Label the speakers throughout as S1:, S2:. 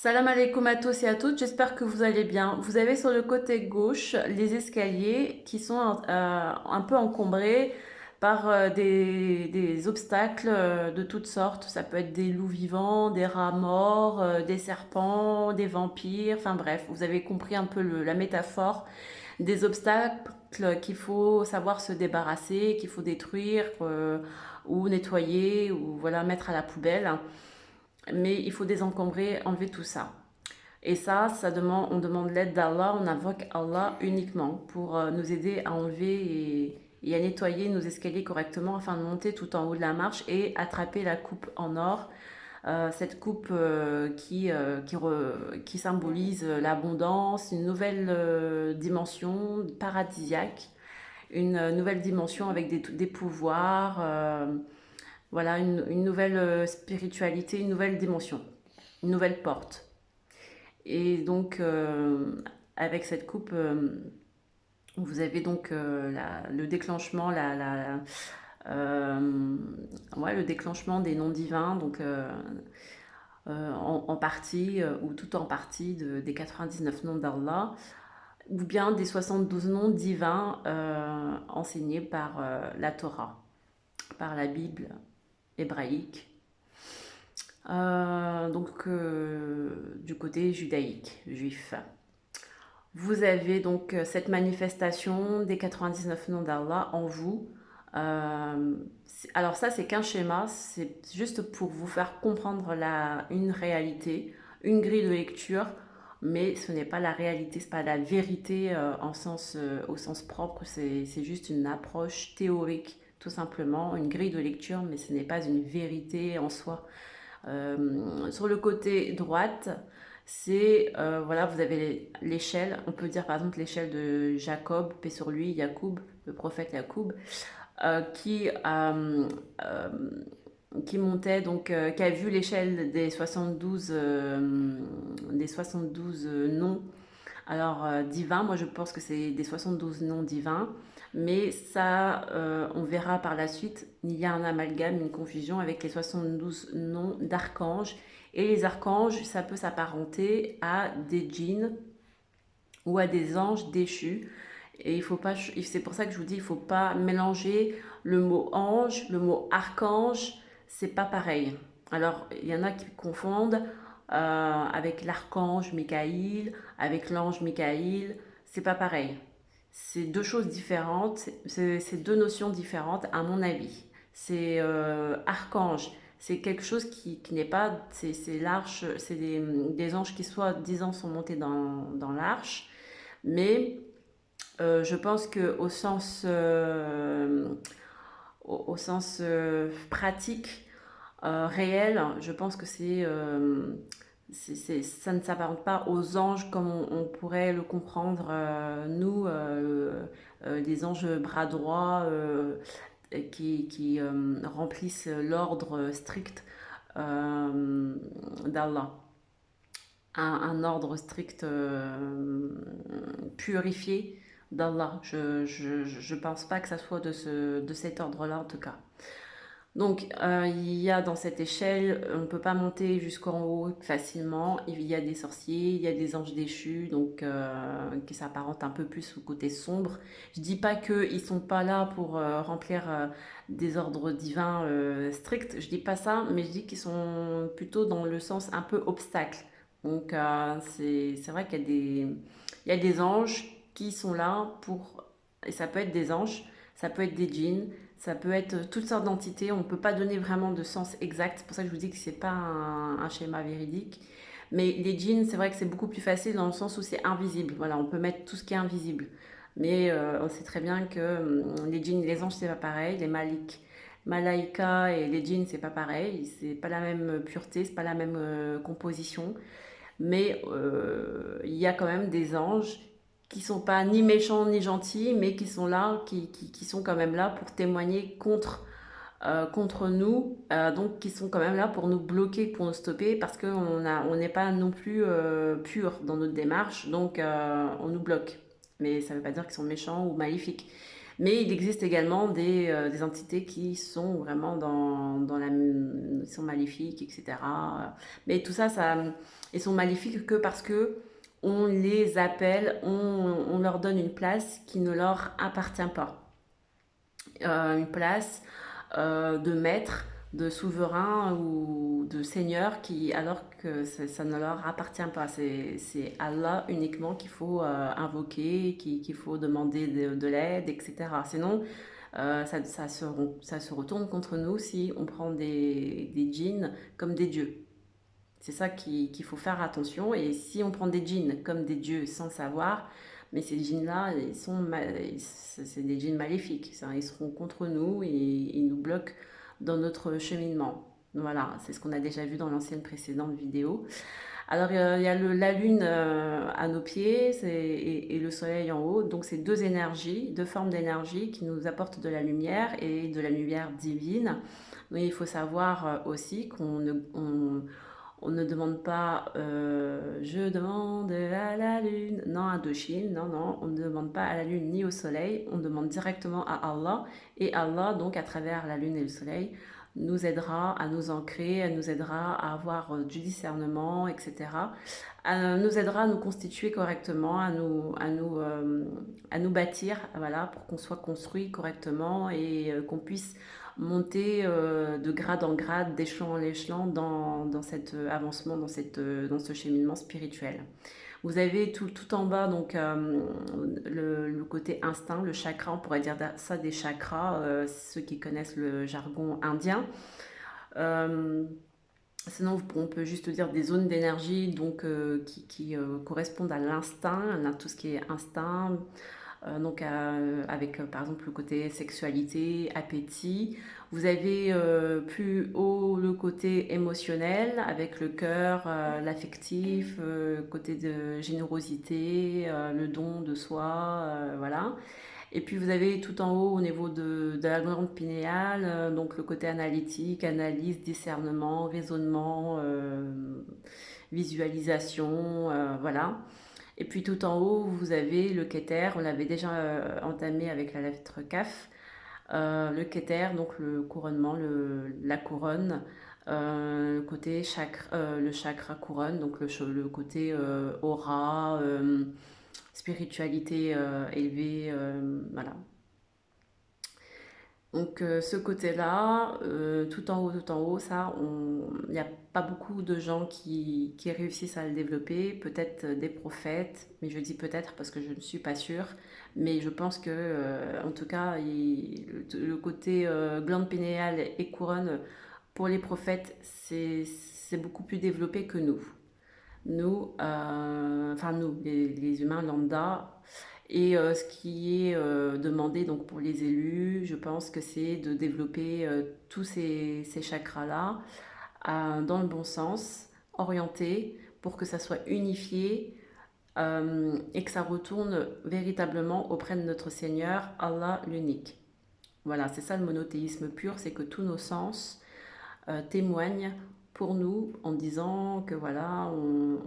S1: Salam alaikum à tous et à toutes, j'espère que vous allez bien. Vous avez sur le côté gauche les escaliers qui sont un peu encombrés par des obstacles de toutes sortes. Ça peut être des loups vivants, des rats morts, des serpents, des vampires, enfin bref, vous avez compris un peu la métaphore des obstacles qu'il faut savoir se débarrasser, qu'il faut détruire ou nettoyer ou voilà mettre à la poubelle. Mais il faut désencombrer, enlever tout ça. Et ça demande, on demande l'aide d'Allah, on invoque Allah uniquement pour nous aider à enlever et à nettoyer nos escaliers correctement afin de monter tout en haut de la marche et attraper la coupe en or. Cette coupe qui symbolise l'abondance, une nouvelle dimension paradisiaque, une nouvelle dimension avec des pouvoirs, voilà, une nouvelle spiritualité, une nouvelle dimension, une nouvelle porte. Et donc, avec cette coupe, vous avez donc le déclenchement, euh, ouais, le déclenchement des noms divins, donc en partie ou tout en partie des 99 noms d'Allah, ou bien des 72 noms divins enseignés par la Torah, par la Bible hébraïque. Du côté judaïque, juif. Vous avez donc cette manifestation des 99 noms d'Allah en vous. Alors ça, c'est qu'un schéma, c'est juste pour vous faire comprendre une réalité, une grille de lecture, mais ce n'est pas la réalité, c'est pas la vérité au sens propre, c'est juste une approche théorique, tout simplement, une grille de lecture, mais ce n'est pas une vérité en soi. Sur le côté droite, c'est voilà, vous avez l'échelle, on peut dire par exemple l'échelle de Jacob, paix sur lui, Yacoub, le prophète Yacoub, euh, qui, euh, euh, qui montait donc, qui a vu l'échelle des 72 noms alors, divin, moi je pense que c'est des 72 noms divins, mais ça, on verra par la suite, il y a un amalgame, une confusion avec les 72 noms d'archanges. Et les archanges, ça peut s'apparenter à des djinns ou à des anges déchus. Et il faut pas, c'est pour ça que je vous dis, il faut pas mélanger le mot ange, le mot archange, c'est pas pareil. Alors, il y en a qui confondent avec l'archange Michaïl, avec l'ange Michaïl, c'est pas pareil. C'est deux choses différentes, c'est deux notions différentes à mon avis. C'est archange, c'est quelque chose qui n'est pas, c'est l'arche, c'est des anges qui soi-disant sont montés dans l'arche, mais je pense que au sens pratique, réel, je pense que ça ne s'apparente pas aux anges comme on pourrait le comprendre, nous, des anges bras droits qui remplissent l'ordre strict d'Allah. Un ordre strict purifié d'Allah. Je pense pas que ça soit de cet ordre-là en tout cas. Donc, il y a dans cette échelle, on ne peut pas monter jusqu'en haut facilement. Il y a des sorciers, il y a des anges déchus, donc qui s'apparentent un peu plus au côté sombre. Je dis pas qu'ils sont pas là pour remplir des ordres divins stricts. Je dis pas ça, mais je dis qu'ils sont plutôt dans le sens un peu obstacle. Donc, c'est vrai il y a des anges qui sont là pour, et ça peut être des anges, ça peut être des djinns, ça peut être toutes sortes d'entités, on ne peut pas donner vraiment de sens exact, c'est pour ça que je vous dis que c'est pas un schéma véridique. Mais les djinns, c'est vrai que c'est beaucoup plus facile dans le sens où c'est invisible. Voilà, on peut mettre tout ce qui est invisible. Mais on sait très bien que les djinns et les anges, c'est pas pareil. Les malaïka et les djinns, c'est pas pareil. C'est pas la même pureté, c'est pas la même composition. Mais il y a quand même des anges qui sont pas ni méchants ni gentils, mais qui sont là, qui sont quand même là pour témoigner contre nous, donc qui sont quand même là pour nous bloquer, pour nous stopper, parce on n'est pas non plus pur dans notre démarche, donc on nous bloque. Mais ça ne veut pas dire qu'ils sont méchants ou maléfiques. Mais il existe également des entités qui sont vraiment ils sont maléfiques, etc. Mais tout ça, ils sont maléfiques que parce que on les appelle, on leur donne une place qui ne leur appartient pas. Une place de maître, de souverain ou de seigneur alors que ça ne leur appartient pas. C'est Allah uniquement qu'il faut invoquer, qu'il faut demander de l'aide, etc. Sinon, ça se retourne contre nous si on prend des djinns comme des dieux. C'est ça qu'il faut faire attention. Et si on prend des djinns comme des dieux sans savoir, mais ces djinns-là, c'est des djinns maléfiques. Ils seront contre nous et ils nous bloquent dans notre cheminement. Voilà, c'est ce qu'on a déjà vu dans l'ancienne précédente vidéo. Alors, il y a la lune à nos pieds et le soleil en haut. Donc, c'est deux énergies, deux formes d'énergie qui nous apportent de la lumière et de la lumière divine. Mais il faut savoir aussi on ne demande pas je demande à la lune, non à Indochine, non, non, on ne demande pas à la lune ni au soleil, on demande directement à Allah. Et Allah, donc à travers la lune et le soleil, nous aidera à nous ancrer, nous aidera à avoir du discernement, etc. Nous aidera à nous constituer correctement, à nous bâtir, voilà, pour qu'on soit construit correctement et qu'on puisse monter de grade en grade, d'échelon en échelon dans cet avancement, dans ce cheminement spirituel. Vous avez tout en bas donc le côté instinct, le chakra, on pourrait dire ça des chakras, ceux qui connaissent le jargon indien. Euh, Sinon, on peut juste dire des zones d'énergie donc qui correspondent à l'instinct, à tout ce qui est instinct, donc avec par exemple le côté sexualité, appétit. Vous avez plus haut le côté émotionnel avec le cœur, l'affectif, côté de générosité, le don de soi, voilà. Et puis vous avez tout en haut au niveau de la glande pinéale, donc le côté analytique, analyse, discernement, raisonnement, visualisation, voilà. Et puis tout en haut, vous avez le Keter, on l'avait déjà entamé avec la lettre Kaf. Le Keter, donc le couronnement, la couronne, le chakra couronne, donc le côté aura, spiritualité élevée, voilà. Donc ce côté-là, tout en haut, ça, il n'y a pas beaucoup de gens qui réussissent à le développer, peut-être des prophètes, mais je dis peut-être parce que je ne suis pas sûre, mais je pense que, en tout cas, le côté glande pinéale et couronne, pour les prophètes, c'est beaucoup plus développé que nous. Nous, les humains lambda, et ce qui est demandé donc pour les élus, je pense que c'est de développer tous ces chakras-là dans le bon sens, orientés pour que ça soit unifié et que ça retourne véritablement auprès de notre Seigneur, Allah l'unique. Voilà, c'est ça le monothéisme pur, c'est que tous nos sens témoignent pour nous en disant que voilà,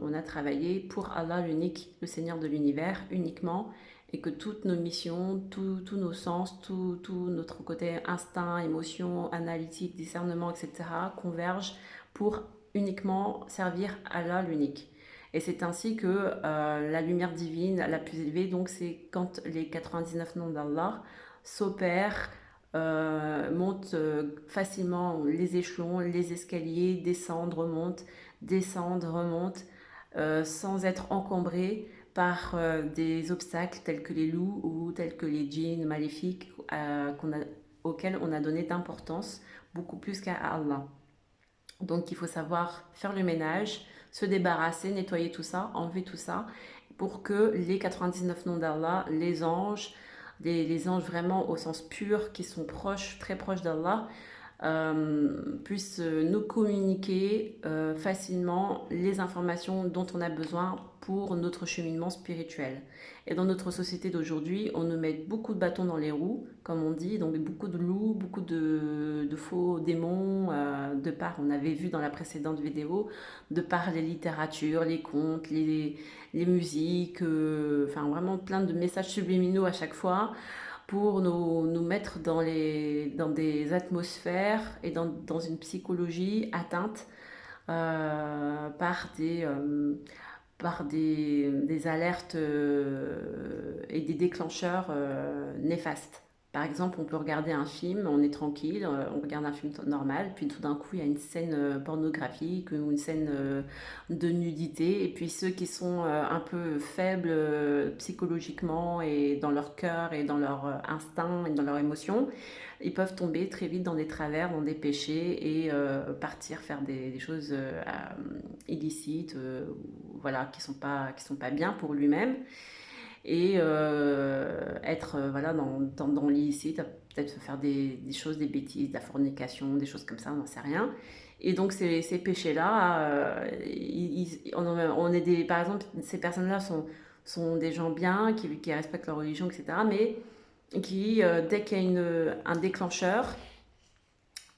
S1: on a travaillé pour Allah l'unique, le Seigneur de l'univers uniquement, et que toutes nos missions, tous nos sens, tout notre côté instinct, émotion, analytique, discernement, etc. convergent pour uniquement servir Allah l'unique. Et c'est ainsi que la lumière divine la plus élevée, donc c'est quand les 99 noms d'Allah s'opèrent, montent facilement les échelons, les escaliers, descendre, remonte, sans être encombré par des obstacles tels que les loups ou tels que les djinns maléfiques auxquels on a donné d'importance beaucoup plus qu'à Allah. Donc il faut savoir faire le ménage, se débarrasser, nettoyer tout ça, enlever tout ça, pour que les 99 noms d'Allah, les anges vraiment au sens pur, qui sont proches, très proches d'Allah, puissent nous communiquer facilement les informations dont on a besoin pour notre cheminement spirituel. Et dans notre société d'aujourd'hui, on nous met beaucoup de bâtons dans les roues, comme on dit, donc beaucoup de loups, beaucoup de faux démons, de par, on avait vu dans la précédente vidéo, de par les littératures, les contes, les musiques, enfin vraiment plein de messages subliminaux à chaque fois. pour nous mettre dans des atmosphères et dans une psychologie atteinte par des alertes et des déclencheurs néfastes. Par exemple, on peut regarder un film, on est tranquille, on regarde un film normal, puis tout d'un coup, il y a une scène pornographique ou une scène de nudité, et puis ceux qui sont un peu faibles psychologiquement et dans leur cœur et dans leur instinct et dans leurs émotions, ils peuvent tomber très vite dans des travers, dans des péchés et partir faire des choses illicites, voilà, qui sont pas bien pour lui-même et être voilà, dans l'illicite, peut-être faire des choses, des bêtises, de la fornication, des choses comme ça, on n'en sait rien. Et donc ces péchés-là, on est des, par exemple, ces personnes-là sont des gens bien, qui respectent leur religion, etc. Mais qui, dès qu'il y a un déclencheur,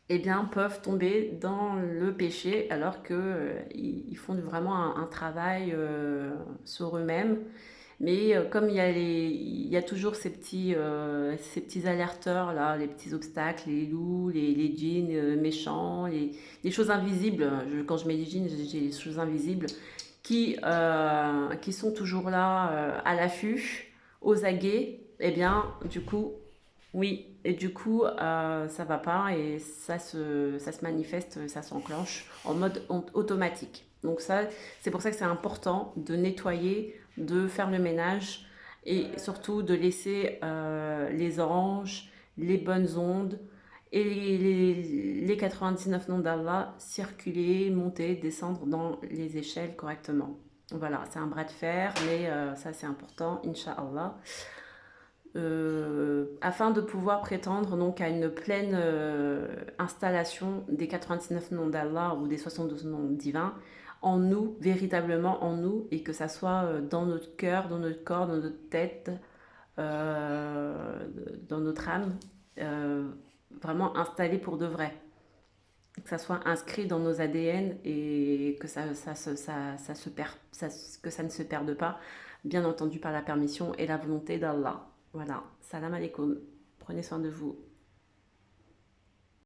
S1: eh bien, peuvent tomber dans le péché alors que ils font vraiment un travail sur eux-mêmes. Mais comme il y a toujours ces petits alerteurs là, les petits obstacles, les loups, les djinns méchants, les choses invisibles. Quand je mets les djinns, j'ai les choses invisibles qui sont toujours là à l'affût, aux aguets. Eh bien, du coup, oui, et du coup, ça va pas et ça se manifeste, ça s'enclenche en mode automatique. Donc ça, c'est pour ça que c'est important de nettoyer, de faire le ménage et surtout de laisser les anges, les bonnes ondes et les 99 noms d'Allah circuler, monter, descendre dans les échelles correctement. Voilà, c'est un bras de fer, mais ça c'est important, Inch'Allah afin de pouvoir prétendre donc à une pleine installation des 99 noms d'Allah ou des 72 noms divins en nous, véritablement en nous, et que ça soit dans notre cœur, dans notre corps, dans notre tête, euh, dans notre âme, euh, vraiment installé pour de vrai. Que ça soit inscrit dans nos ADN et que que ça ne se perde pas, bien entendu par la permission et la volonté d'Allah. Voilà, salam alaikum, prenez soin de vous.